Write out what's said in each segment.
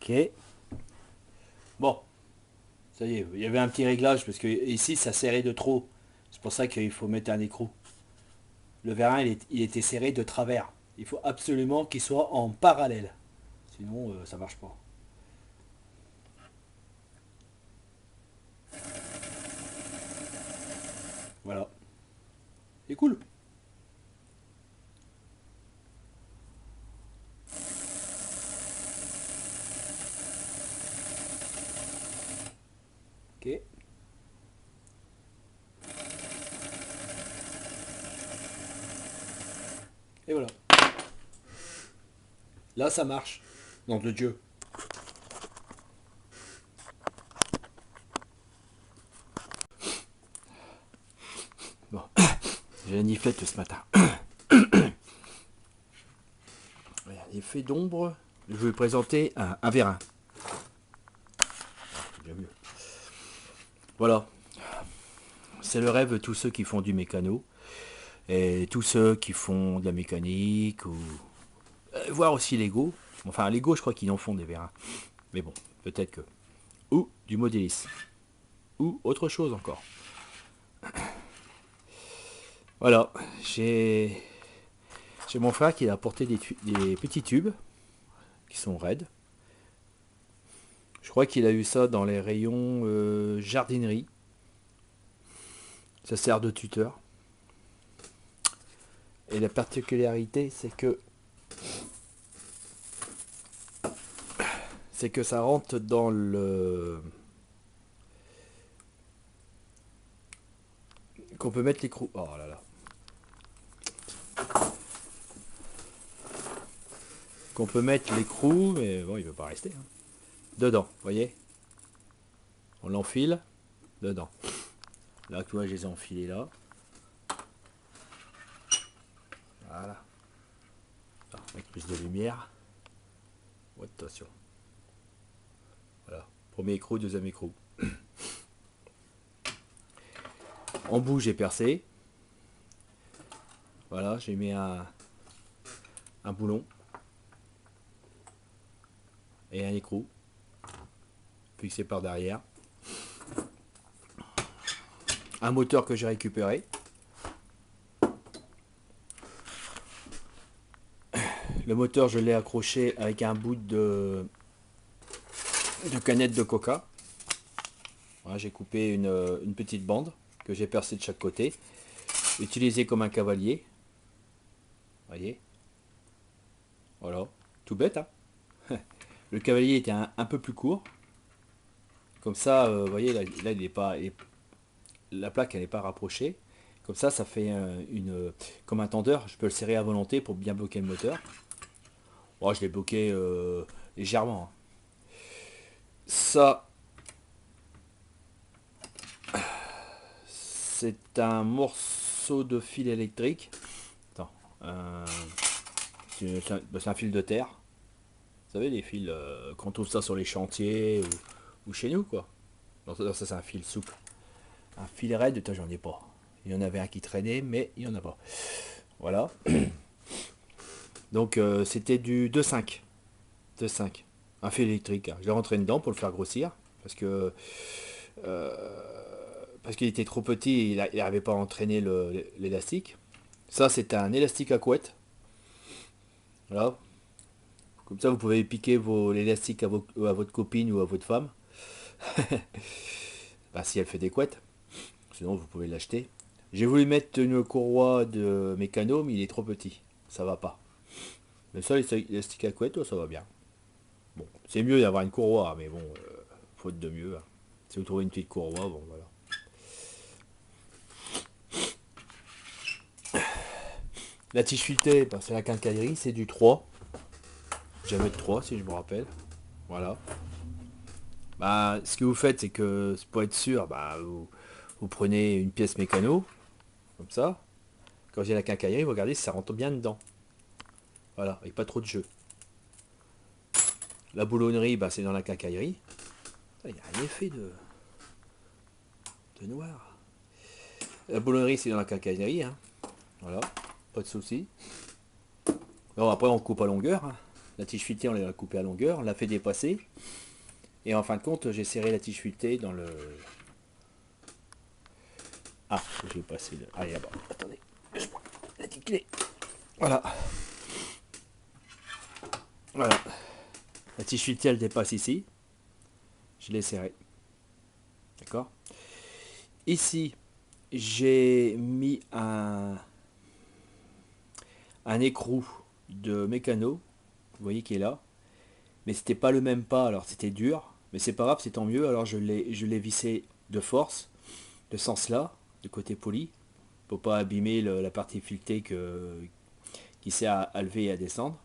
Ok. Bon, ça y est, il y avait un petit réglage parce que ici ça serrait de trop. C'est pour ça qu'il faut mettre un écrou. Le vérin il était serré de travers. Il faut absolument qu'il soit en parallèle. Sinon ça marche pas. Voilà. C'est cool. Ok. Et voilà. Là ça marche. Nom de Dieu. Bon. J'ai la niflette ce matin. Effet d'ombre. Je vais vous présenter un vérin. Bien mieux. Voilà. C'est le rêve de tous ceux qui font du mécano. Et tous ceux qui font de la mécanique ou voire aussi Lego. Enfin Lego je crois qu'ils en font des vérins. Mais bon, peut-être que. Ou du modélisme. Ou autre chose encore. Voilà. J'ai mon frère qui a apporté des petits tubes qui sont raides. Je crois qu'il a eu ça dans les rayons jardinerie. Ça sert de tuteur. Et la particularité c'est que ça rentre dans le qu'on peut mettre l'écrou. Oh là là. Qu'on peut mettre l'écrou, mais bon, il veut pas rester. Hein. Dedans, vous voyez. On l'enfile dedans. Là, tu vois, je les ai enfilés là. Voilà. Avec plus de lumière. Oh, attention. Voilà. Premier écrou, deuxième écrou. En bout, j'ai percé. Voilà, j'ai mis un boulon. Et un écrou. Fixé par derrière. Un moteur que j'ai récupéré. Le moteur, je l'ai accroché avec un bout de canette de coca. Voilà, j'ai coupé une petite bande que j'ai percée de chaque côté. Utilisé comme un cavalier. Voyez. Voilà. Tout bête, hein. Le cavalier était un peu plus court. Comme ça, vous voyez, là il est pas, la plaque elle n'est pas rapprochée. Comme ça fait comme un tendeur. Je peux le serrer à volonté pour bien bloquer le moteur. Oh, je l'ai bloqué légèrement. Hein. Ça, c'est un morceau de fil électrique. Attends, c'est un fil de terre. Vous savez, les fils, quand on trouve ça sur les chantiers ou chez nous, quoi. Non, ça c'est un fil souple. Un fil raide, j'en ai pas. Il y en avait un qui traînait, mais il n'y en a pas. Voilà. Donc c'était du 2,5. 2,5. Un fil électrique. Hein. Je l'ai rentré dedans pour le faire grossir. Parce que parce qu'il était trop petit, il n'arrivait pas à entraîner l'élastique. Ça, c'est un élastique à couette. Voilà. Comme ça, vous pouvez piquer l'élastique à votre copine ou à votre femme. Bah, si elle fait des couettes. Sinon, vous pouvez l'acheter. J'ai voulu mettre une courroie de mécano, mais il est trop petit. Ça va pas. Mais ça, l'élastique à couette, ça va bien. Bon, c'est mieux d'avoir une courroie, mais bon, faute de mieux. Hein. Si vous trouvez une petite courroie, bon, voilà. La tige filetée, bah, c'est la quincaillerie, c'est du 3. J'avais de 3 si je me rappelle. Voilà. Bah, ce que vous faites, c'est que pour être sûr, bah, vous prenez une pièce mécano, comme ça. Quand j'ai la quincaillerie, vous regardez si ça rentre bien dedans. Voilà, avec pas trop de jeu. La boulonnerie, bah, c'est dans la quincaillerie. Il y a un effet de noir. La boulonnerie, c'est dans la quincaillerie. Hein. Voilà, pas de souci. Bon, après, on coupe à longueur. Hein. la tige filetée, on l'a coupée à longueur, on l'a fait dépasser. Et en fin de compte, j'ai serré la tige filetée dans le... Ah, j'ai passé le... Allez, là-bas, attendez, je prends la petite clé. Voilà. Voilà. La tige filetée, elle dépasse ici. Je l'ai serré. D'accord. Ici, j'ai mis un écrou de mécano. Vous voyez qu'il est là. Mais c'était pas le même pas, alors c'était dur. Mais c'est pas grave, c'est tant mieux. Alors je l'ai vissé de force, de ce sens-là, de côté poli, pour pas abîmer la partie filetée qui sert à lever et à descendre.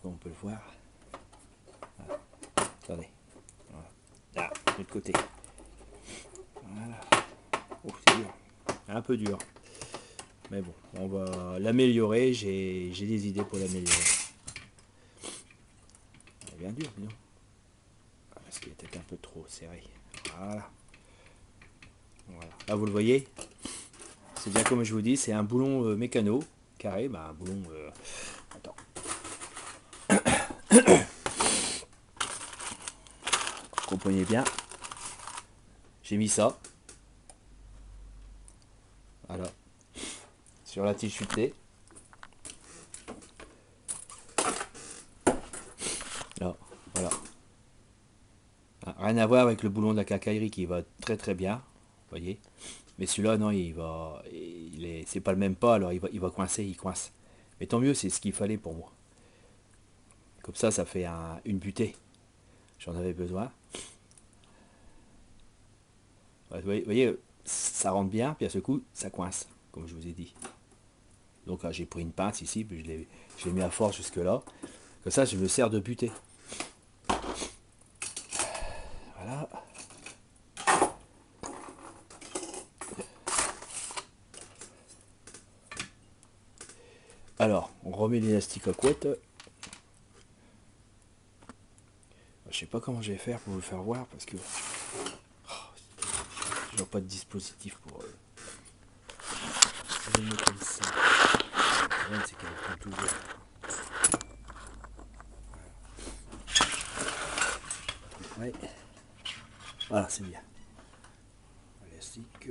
Comme on peut le voir. Voilà. Attendez. Voilà. Là, de l'autre côté. Voilà. Oh, c'est dur. Un peu dur. Mais bon, on va l'améliorer. J'ai des idées pour l'améliorer. C'est bien dur, non? Parce qu'il est peut-être un peu trop serré. Voilà. Voilà. Là, vous le voyez. C'est bien comme je vous dis, c'est un boulon mécano carré. Bah, un boulon... Attends. Comprenez bien. J'ai mis ça. Voilà. Sur la tige filetée. Là, voilà. Rien à voir avec le boulon de la quincaillerie qui va très très bien. Vous voyez. Mais celui-là, non, c'est pas le même pas, alors il va coincer, il coince. Mais tant mieux, c'est ce qu'il fallait pour moi. Comme ça fait une butée. J'en avais besoin. Vous voyez, ça rentre bien, puis à ce coup, ça coince, comme je vous ai dit. Donc là, j'ai pris une pince ici, puis je l'ai mis à force jusque là. Comme ça, je me sers de butée. Voilà. Alors, on remet l'élastique à couette. Je sais pas comment je vais faire pour vous faire voir, parce que je n'ai pas de dispositif pour... Je vais le mettre comme ça. Le problème, c'est qu'elle prend toujours. Ouais. Voilà, c'est bien. Élastique.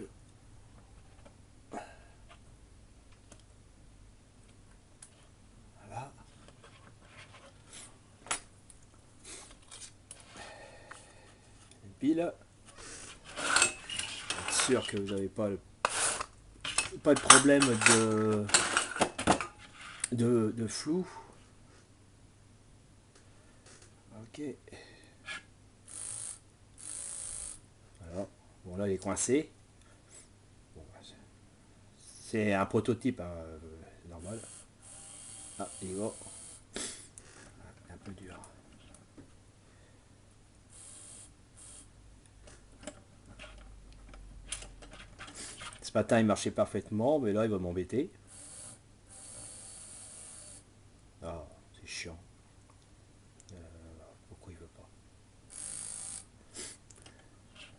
Voilà. Une pile. Être sûr que vous n'avez pas de problème de flou. Ok. Voilà. Bon, là, il est coincé. Bon, c'est un prototype, hein, normal. Ah, il va. Un peu dur. Ce matin, il marchait parfaitement, mais là, il va m'embêter. Ah, c'est chiant. Pourquoi il veut pas?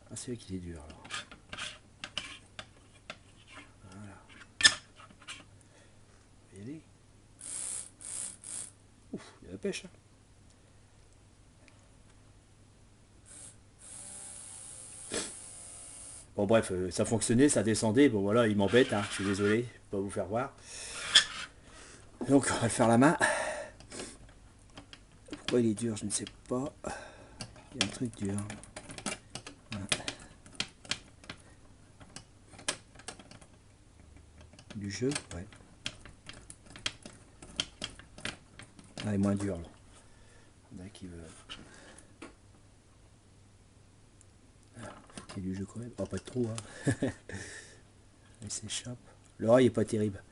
Ah, c'est vrai qu'il est dur, alors. Voilà. Il y aller. Ouf, il y a la pêche. Hein. Bon, bref, ça fonctionnait, ça descendait. Bon, voilà, il m'embête, hein, je suis désolé, je peux pas vous faire voir. Donc, on va le faire la main. Pourquoi il est dur, je ne sais pas. Il y a un truc dur. Voilà. Du jeu, ouais. Ah, il est moins dur, là. Il y en a qui veut... Il y a du jeu quand même. Oh, pas de trou, hein. Il s'échappe. L'oreille est pas terrible.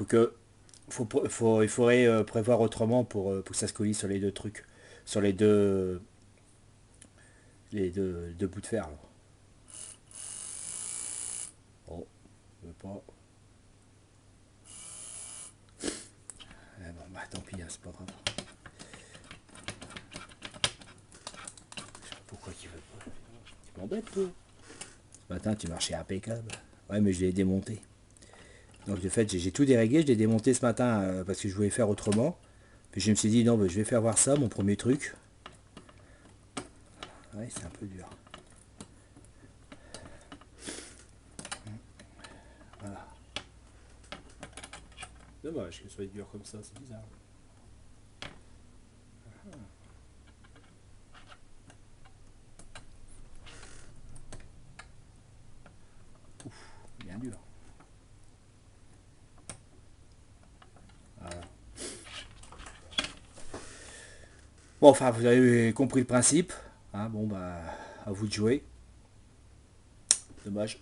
Il faudrait prévoir autrement pour que ça se colle sur les deux trucs. Sur les deux bouts de fer. Là. Oh, je veux pas. Ah bon, bah tant pis, hein, c'est pas grave. Je sais pas pourquoi il veut pas. Tu m'embêtes, toi. Ce matin, tu marchais impeccable. Ouais, mais je l'ai démonté. Donc de fait j'ai tout déréglé, je l'ai démonté ce matin parce que je voulais faire autrement. Puis je me suis dit non, je vais faire voir ça, mon premier truc. Ouais, c'est un peu dur. Voilà. Dommage que ce soit dur comme ça, c'est bizarre. Ouf, bien dur. Voilà. Bon, enfin, vous avez compris le principe. Hein, bon, bah, à vous de jouer. Dommage.